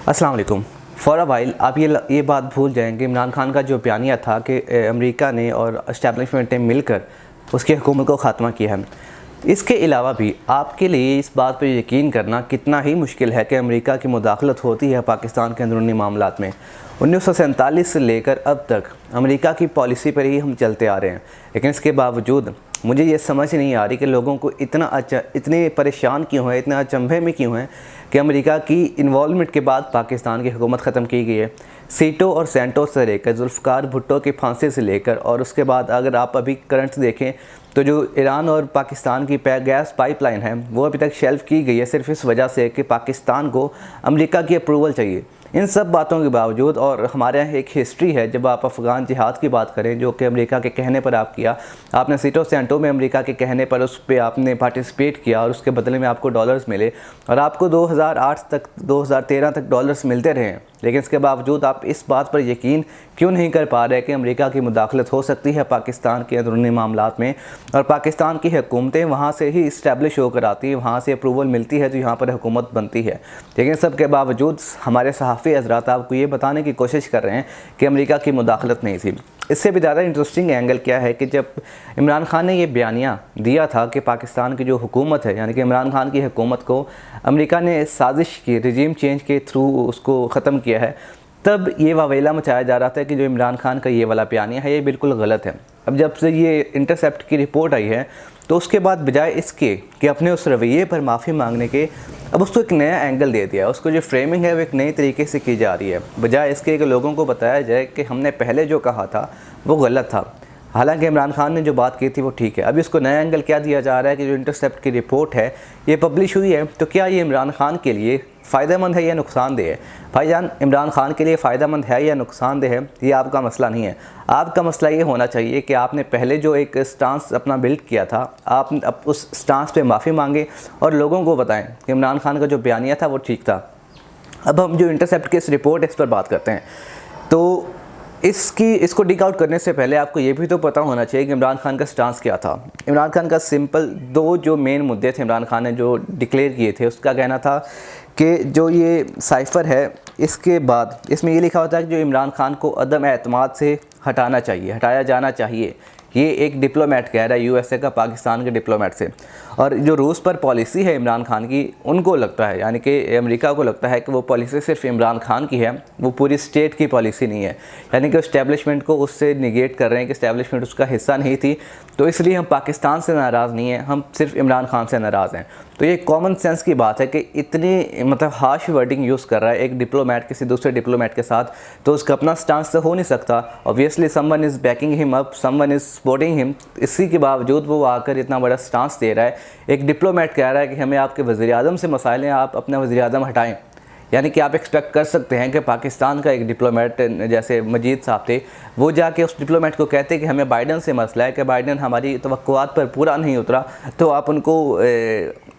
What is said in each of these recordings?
अस्सलाम वालेकुम। For a while आप ये बात भूल जाएंगे इमरान खान का जो बयानिया था कि अमेरिका ने और इस्टेब्लिशमेंट ने मिलकर उसकी हुकूमत को ख़ात्मा किया है। इसके अलावा भी आपके लिए इस बात पर यकीन करना कितना ही मुश्किल है कि अमेरिका की मुदाखलत होती है पाकिस्तान के अंदरूनी मामलात में। 1947 से लेकर अब तक अमेरिका की पॉलिसी पर ही हम चलते आ रहे हैं, लेकिन इसके बावजूद मुझे ये समझ नहीं आ रही कि लोगों को इतने परेशान क्यों हैं, इतना अचंभे में क्यों हैं कि अमेरिका की इन्वॉल्वमेंट के बाद पाकिस्तान की हुकूमत ख़त्म की गई है। सीटो और सेंटोस से लेकर जुल्फ़िकार भुट्टो की फांसी से लेकर और उसके बाद अगर आप अभी करंट देखें तो जो ईरान और पाकिस्तान की गैस पाइपलाइन है वो अभी तक शेल्फ की गई है सिर्फ इस वजह से कि पाकिस्तान को अमेरिका की अप्रूवल चाहिए। इन सब बातों के बावजूद और हमारे यहाँ एक हिस्ट्री है, जब आप अफ़गान जिहाद की बात करें जो कि अमेरिका के कहने पर आप किया, आपने सीटो सेंटो में अमेरिका के कहने पर उस पर आपने पार्टिसिपेट किया और उसके बदले में आपको डॉलर्स मिले और आपको 2008 तक 2013 तक डॉलर्स मिलते रहे, लेकिन इसके बावजूद आप इस बात पर यकीन क्यों नहीं कर पा रहे कि अमेरिका की मुदाखलत हो सकती है पाकिस्तान के अंदरूनी मामलात में और पाकिस्तान की हुकूमतें वहाँ से ही इस्टेब्लिश होकर आती है, वहाँ से अप्रूवल मिलती है तो यहाँ पर हुकूमत बनती है। लेकिन सब के बावजूद हमारे सहाफ़ी हज़रात आपको ये बताने की कोशिश कर रहे हैं कि अमेरिका की मुदाखलत नहीं थी। इससे भी ज़्यादा इंटरेस्टिंग एंगल क्या है कि जब इमरान खान ने ये बयानिया दिया था कि पाकिस्तान की जो हुकूमत है, यानी कि इमरान खान की हुकूमत को अमेरिका ने साजिश की, रिजीम चेंज के थ्रू उसको ख़त्म किया है, तब ये वावेला मचाया जा रहा था कि जो इमरान खान का ये वाला बयानिया है ये बिल्कुल गलत है। अब जब से ये इंटरसेप्ट की रिपोर्ट आई है तो उसके बाद बजाय इसके कि अपने उस रवैये पर माफ़ी मांगने के, अब उसको एक नया एंगल दे दिया, उसको जो फ्रेमिंग है वो एक नई तरीके से की जा रही है, बजाय इसके कि लोगों को बताया जाए कि हमने पहले जो कहा था वो गलत था। हालांकि इमरान खान ने जो बात की थी वो ठीक है। अभी इसको नया एंगल क्या दिया जा रहा है कि जो इंटरसेप्ट की रिपोर्ट है ये पब्लिश हुई है तो क्या ये इमरान खान के लिए फ़ायदेमंद है या नुकसानदेह है? भाईजान, इमरान खान के लिए फ़ायदेमंद है या नुकसानदेह है ये आपका मसला नहीं है। आपका मसला ये होना चाहिए कि आपने पहले जो एक स्टांस अपना बिल्ड किया था आप उस स्टांस पे माफ़ी मांगे और लोगों को बताएं कि इमरान खान का जो बयानिया था वो ठीक था। अब हम जो इंटरसेप्ट की इस रिपोर्ट है इस पर बात करते हैं। तो इसको डिक आउट करने से पहले आपको ये भी तो पता होना चाहिए कि इमरान खान का स्टांस क्या था। इमरान खान का सिंपल दो जो मेन मुद्दे थे इमरान खान ने जो डिक्लेयर किए थे, उसका कहना था कि जो ये साइफ़र है इसके बाद इसमें ये लिखा होता है कि जो इमरान खान को अदम एतमाद से हटाया जाना चाहिए। ये एक डिप्लोमेट कह रहा है, यूएसए का पाकिस्तान के डिप्लोमेट से। और जो रूस पर पॉलिसी है इमरान खान की, उनको लगता है, यानी कि अमेरिका को लगता है कि वो पॉलिसी सिर्फ इमरान खान की है, वो पूरी स्टेट की पॉलिसी नहीं है, यानी कि इस्टेब्लिशमेंट को उससे निगेट कर रहे हैं कि इस्टेब्लिशमेंट उसका हिस्सा नहीं थी, तो इसलिए हम पाकिस्तान से नाराज़ नहीं हैं, हम सिर्फ इमरान खान से नाराज़ हैं। तो ये कॉमन सेंस की बात है कि इतनी मतलब हार्श वर्डिंग यूज़ कर रहा है एक डिप्लोमेट किसी दूसरे डिप्लोमेट के साथ, तो उसका अपना स्टांस तो हो नहीं सकता। Obviously someone is banking him up, someone is supporting him, इसी के बावजूद वो आकर इतना बड़ा स्टांस दे रहा है। एक डिप्लोमेट कह रहा है कि हमें आपके वज़ीर-ए-आज़म से मसाइल हैं, आप अपना वज़ीर-ए-आज़म हटाएँ। यानी कि आप एक्सपेक्ट कर सकते हैं कि पाकिस्तान का एक डिप्लोमेट जैसे मजीद साहब थे, वो जाके उस डिप्लोमेट को कहते कि हमें बाइडन से मसला है कि बाइडन हमारी तवक्कुआत पर पूरा नहीं उतरा, तो आप उनको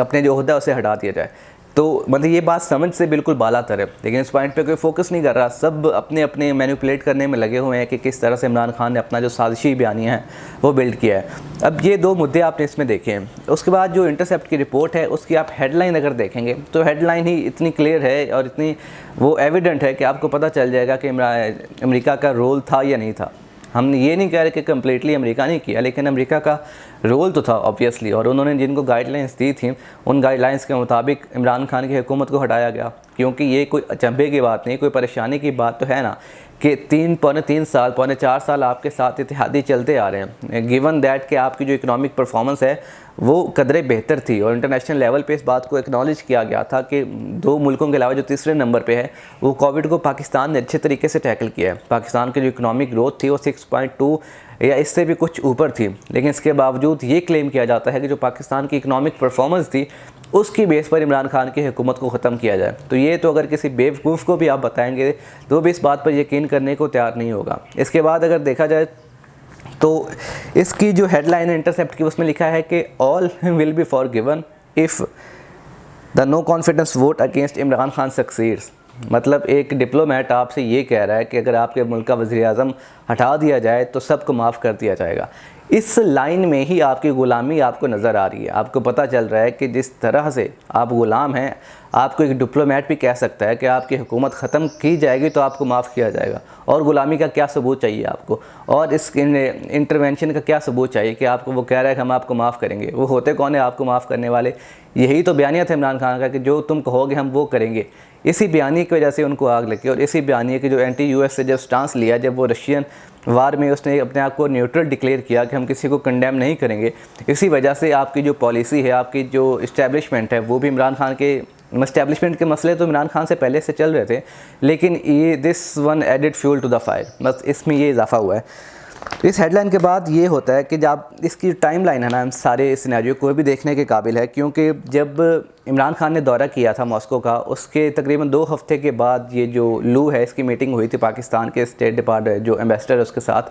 अपने जो ओहदा उसे हटा दिया जाए। तो मतलब ये बात समझ से बिल्कुल बालातर है, लेकिन इस पॉइंट पे कोई फोकस नहीं कर रहा। सब अपने अपने मैनिपुलेट करने में लगे हुए हैं कि किस तरह से इमरान खान ने अपना जो साजिशी बयानिया है वो बिल्ड किया है। अब ये दो मुद्दे आपने इसमें देखे हैं। उसके बाद जो इंटरसेप्ट की रिपोर्ट है उसकी आप हेडलाइन अगर देखेंगे तो हेडलाइन ही इतनी क्लियर है और इतनी वो एविडेंट है कि आपको पता चल जाएगा कि अमेरिका का रोल था या नहीं था। हम ये नहीं कह रहे कि कम्प्लीटली अमेरिका नहीं किया, लेकिन अमेरिका का रोल तो था ऑब्वियसली, और उन्होंने जिनको गाइडलाइंस दी थी उन गाइडलाइंस के मुताबिक इमरान खान की हुकूमत को हटाया गया। क्योंकि ये कोई अचंभे की बात नहीं, कोई परेशानी की बात तो है ना कि पौने 4 साल आपके साथ इत्तेहादी चलते आ रहे हैं, गिवन दैट कि आपकी जो इकनॉमिक परफॉर्मेंस है वो कदरे बेहतर थी और इंटरनेशनल लेवल पे इस बात को एक्नॉलेज किया गया था कि दो मुल्कों के अलावा जो तीसरे नंबर पे है वो कोविड को पाकिस्तान ने अच्छे तरीके से टैकल किया है। पाकिस्तान की जो इकनॉमिक ग्रोथ थी वो 6.2 या इससे भी कुछ ऊपर थी, लेकिन इसके बावजूद ये क्लेम किया जाता है कि जो पाकिस्तान की इकनॉमिक परफॉर्मेंस थी उसकी बेस पर इमरान खान की हुकूमत को ख़त्म किया जाए। तो ये तो अगर किसी बेवकूफ़ को भी आप बताएंगे तो भी इस बात पर यकीन करने को तैयार नहीं होगा। इसके बाद अगर देखा जाए तो इसकी जो हेडलाइन है इंटरसेप्ट की, उसमें लिखा है कि all will be forgiven if the no confidence vote against Imran Khan succeeds. मतलब एक डिप्लोमेट आपसे ये कह रहा है कि अगर आपके मुल्क का वज़ीर-ए-आज़म हटा दिया जाए तो सबको माफ़ कर दिया जाएगा। इस लाइन में ही आपकी ग़ुलामी आपको नज़र आ रही है। आपको पता चल रहा है कि जिस तरह से आप ग़ुलाम हैं, आपको एक डिप्लोमेट भी कह सकता है कि आपकी हुकूमत ख़त्म की जाएगी तो आपको माफ़ किया जाएगा, और ग़ुलामी का क्या सबूत चाहिए आपको, और इस इंटरवेंशन का क्या सबूत चाहिए कि आपको वो कह रहा है कि हम आपको माफ़ करेंगे। वो होते कौन है आपको माफ़ करने वाले? यही तो बयानिया था इमरान खान का कि जो तुम कहोगे हम वो करेंगे। इसी बयानी की वजह से उनको आग लगी, और इसी बयानी की जो एंटी यूएस से जब स्टांस लिया, जब वो रशियन वार में उसने अपने आप को न्यूट्रल डिक्लेयर किया कि हम किसी को कंडेम नहीं करेंगे, इसी वजह से आपकी जो पॉलिसी है, आपकी जो इस्टेब्लिशमेंट है, वो भी इमरान खान के इस्टेब्लिशमेंट के मसले तो इमरान खान से पहले से चल रहे थे, लेकिन ये this one added fuel to the fire, बस इसमें ये इजाफा हुआ है। इस हेडलाइन के बाद ये होता है कि जब इसकी टाइमलाइन है ना, सारे सिनेरियो को भी देखने के काबिल है, क्योंकि जब इमरान खान ने दौरा किया था मॉस्को का, उसके तकरीबन 2 हफ्ते के बाद ये जो लू है इसकी मीटिंग हुई थी पाकिस्तान के स्टेट डिपार्टमेंट जो एम्बेसडर है उसके साथ।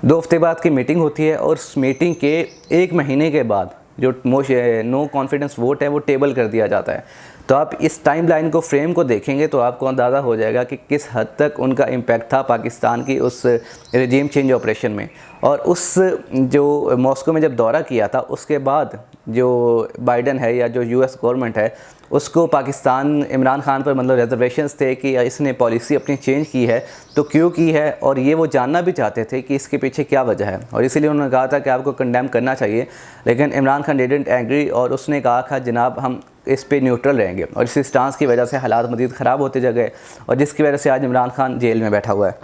2 हफ्ते बाद की मीटिंग होती है, और उस मीटिंग के 1 महीने के बाद जो नो कॉन्फिडेंस वोट है वो टेबल कर दिया जाता है। तो आप इस टाइमलाइन को, फ्रेम को देखेंगे तो आपको अंदाज़ा हो जाएगा कि किस हद तक उनका इम्पैक्ट था पाकिस्तान की उस रेजिम चेंज ऑपरेशन में। और उस जो मॉस्को में जब दौरा किया था, उसके बाद जो बाइडन है या जो यूएस गवर्नमेंट है, उसको पाकिस्तान इमरान खान पर मतलब रिजर्वेशंस थे कि इसने पॉलिसी अपनी चेंज की है तो क्यों की है, और ये वो जानना भी चाहते थे कि इसके पीछे क्या वजह है, और इसीलिए उन्होंने कहा था कि आपको कंडेम करना चाहिए। लेकिन इमरान खान डिडंट एग्री, और उसने कहा था जनाब हम इस पे न्यूट्रल रहेंगे, और इस स्टांस की वजह से हालात मज़ीद ख़राब होते जा गए, और जिसकी वजह से आज इमरान खान जेल में बैठा हुआ है।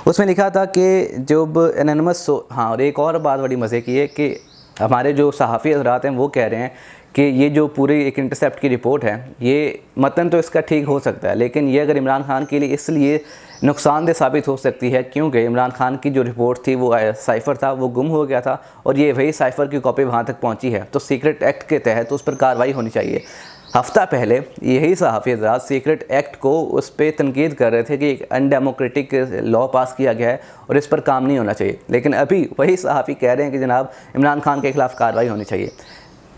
उसमें लिखा था कि जब एनोनिमस हाँ, और एक और बात बड़ी मज़े की है कि हमारे जो सहाफ़ी हज़रात हैं वो कह रहे हैं कि ये जो पूरी एक इंटरसेप्ट की रिपोर्ट है, ये मतन तो इसका ठीक हो सकता है, लेकिन ये अगर इमरान खान के लिए इसलिए नुकसानदेह साबित हो सकती है क्योंकि इमरान खान की जो रिपोर्ट थी वो साइफ़र था, वो गुम हो गया था, और ये वही साइफ़र की कॉपी वहाँ तक पहुँची है, तो सीक्रेट एक्ट के तहत उस पर कार्रवाई होनी चाहिए। हफ्ता पहले यही सहाफ़ी हज़रात सीक्रेट एक्ट को उस पर तनकीद कर रहे थे कि एक अनडेमोक्रेटिक लॉ पास किया गया है और इस पर काम नहीं होना चाहिए, लेकिन अभी वही सहाफ़ी कह रहे हैं कि जनाब इमरान खान के ख़िलाफ़ कार्रवाई होनी चाहिए।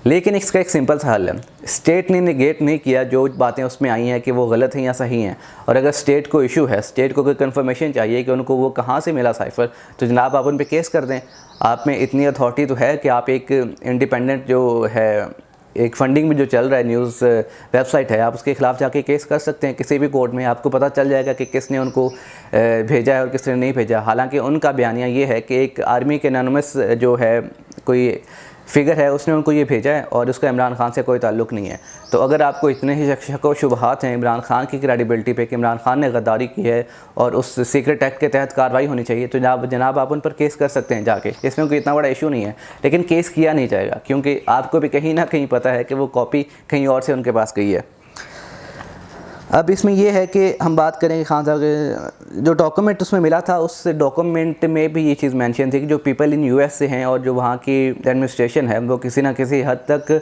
लेकिन इसका एक सिंपल सा हल है, स्टेट ने निगेट नहीं किया जो बातें उसमें आई हैं कि वो गलत हैं या सही हैं, और अगर स्टेट को इशू है, स्टेट को कोई कन्फर्मेशन चाहिए कि उनको वो कहाँ से मिला साइफ़र, तो जनाब आप उन पर केस कर दें। आप में इतनी अथॉरिटी तो है कि आप एक इंडिपेंडेंट जो है, एक फंडिंग में जो चल रहा है न्यूज़ वेबसाइट है, आप उसके ख़िलाफ़ जाके केस कर सकते हैं किसी भी कोर्ट में, आपको पता चल जाएगा कि किसने उनको भेजा है और किसने नहीं भेजा। हालांकि उनका बयानिया ये है कि एक आर्मी के एनोनिमस जो है कोई फिगर है, उसने उनको ये भेजा है और उसका इमरान खान से कोई ताल्लुक़ नहीं है। तो अगर आपको इतने ही शक व शुबहात हैं इमरान खान की क्रेडिबिलिटी पे कि इमरान खान ने गद्दारी की है और उस सीक्रेट एक्ट के तहत कार्रवाई होनी चाहिए, तो जनाब आप उन पर केस कर सकते हैं जाके, इसमें कोई इतना बड़ा इशू नहीं है। लेकिन केस किया नहीं जाएगा क्योंकि आपको भी कहीं ना कहीं पता है कि वो कॉपी कहीं और से उनके पास गई है। अब इसमें यह है कि हम बात करेंगे खान साहब के जो डॉक्यूमेंट उसमें मिला था, उस डॉक्यूमेंट में भी ये चीज़ मेंशन थी कि जो पीपल इन यूएस से हैं और जो वहाँ की एडमिनिस्ट्रेशन है वो किसी ना किसी हद तक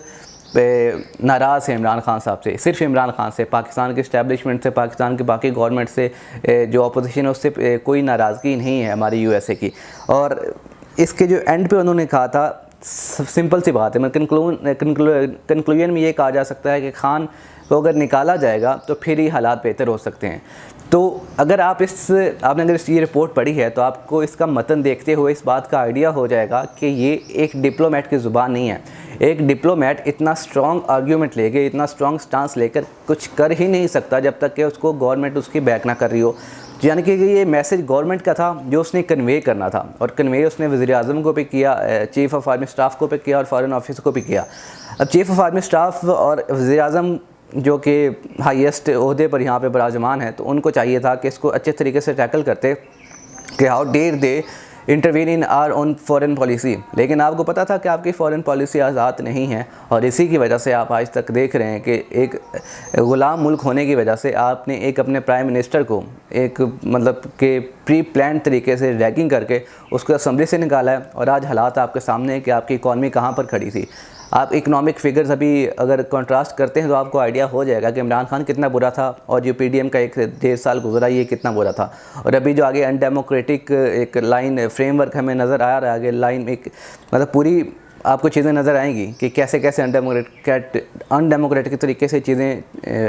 नाराज़ है इमरान खान साहब से, सिर्फ इमरान खान से, पाकिस्तान के इस्टेब्लिशमेंट से, पाकिस्तान की बाकी गवर्नमेंट से, जो अपोजिशन है उससे कोई नाराज़गी नहीं है हमारी यूएसए की। और इसके जो एंड पे उन्होंने कहा था, सिंपल सी बात है, मैं कंक्लूजन में ये कहा जा सकता है कि खान को अगर निकाला जाएगा तो फिर ही हालात बेहतर हो सकते हैं। तो अगर आपने अगर ये रिपोर्ट पढ़ी है तो आपको इसका मतन देखते हुए इस बात का आइडिया हो जाएगा कि ये एक डिप्लोमेट की ज़ुबान नहीं है। एक डिप्लोमेट इतना स्ट्रॉन्ग आर्ग्यूमेंट लेके, इतना स्ट्रॉन्ग स्टांस लेकर कुछ कर ही नहीं सकता जब तक कि उसको गवर्नमेंट उसकी बैक ना कर रही हो। यानी कि ये मैसेज गवर्नमेंट का था जो उसने कन्वे करना था, और कन्वे उसने वज़ीर-ए-आज़म को भी किया, चीफ़ ऑफ आर्मी स्टाफ को भी किया और फॉरेन ऑफिस को भी किया। अब चीफ़ ऑफ आर्मी स्टाफ और वज़ीर-ए-आज़म जो कि हाईएस्ट ओहदे पर यहाँ पे बराजमान है, तो उनको चाहिए था कि इसको अच्छे तरीके से टैकल करते कि how dare they intervene in our own foreign policy. लेकिन आपको पता था कि आपकी फ़ॉरेन पॉलिसी आज़ाद नहीं है, और इसी की वजह से आप आज तक देख रहे हैं कि एक ग़ुलाम मुल्क होने की वजह से आपने एक अपने प्राइम मिनिस्टर को एक मतलब कि प्री प्लान तरीके से रैगिंग करके उसको असम्बली से निकाला है, और आज हालात आपके सामने है कि आपकी इकॉनमी कहाँ पर खड़ी थी। आप इकनॉमिक फिगर्स अभी अगर कंट्रास्ट करते हैं तो आपको आइडिया हो जाएगा कि इमरान खान कितना बुरा था, और जो पीडीएम का 1.5 साल गुजरा ये कितना बुरा था। और अभी जो आगे अनडेमोक्रेटिक एक लाइन फ्रेमवर्क हमें नज़र आ रहा है, आगे लाइन एक मतलब पूरी आपको चीज़ें नज़र आएंगी कि कैसे कैसे अनडेमोक्रेटिक तरीके से चीज़ें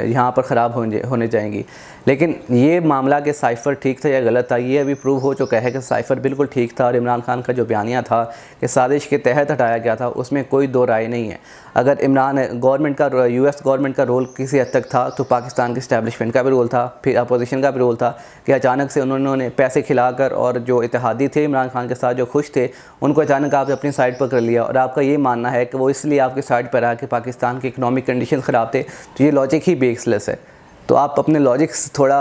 यहाँ पर ख़राब होने जाएंगी। लेकिन ये मामला कि साइफ़र ठीक था या गलत था, ये अभी प्रूव हो चुका है कि साइफ़र बिल्कुल ठीक था और इमरान खान का जो बयानिया था कि साजिश के तहत हटाया गया था, उसमें कोई दो राय नहीं है। अगर US गवर्नमेंट का रोल किसी हद तक था तो पाकिस्तान के इस्टेब्लिशमेंट का भी रोल था, फिर अपोजिशन का भी रोल था कि अचानक से उन्होंने पैसे खिलाकर और जो इत्तेहादी थे इमरान खान के साथ जो खुश थे उनको अचानक आपने अपनी साइड पर कर लिया। और आपका ये मानना है कि वो इसलिए आपकी साइड पर आया कि पाकिस्तान के इकनॉमिक कंडीशन ख़राब थे, तो ये लॉजिक ही बेसलेस है। तो आप अपने लॉजिक्स थोड़ा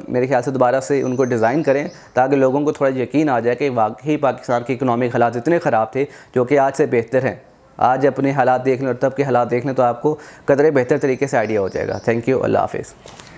मेरे ख्याल से दोबारा से उनको डिज़ाइन करें ताकि लोगों को थोड़ा यकीन आ जाए कि वाकई पाकिस्तान के इकनॉमिक हालात इतने ख़राब थे जो कि आज से बेहतर हैं। आज अपने हालात देख लें और तब के हालात देख लें तो आपको कदरे बेहतर तरीके से आइडिया हो जाएगा। Thank you. अल्लाह हाफ़िज़।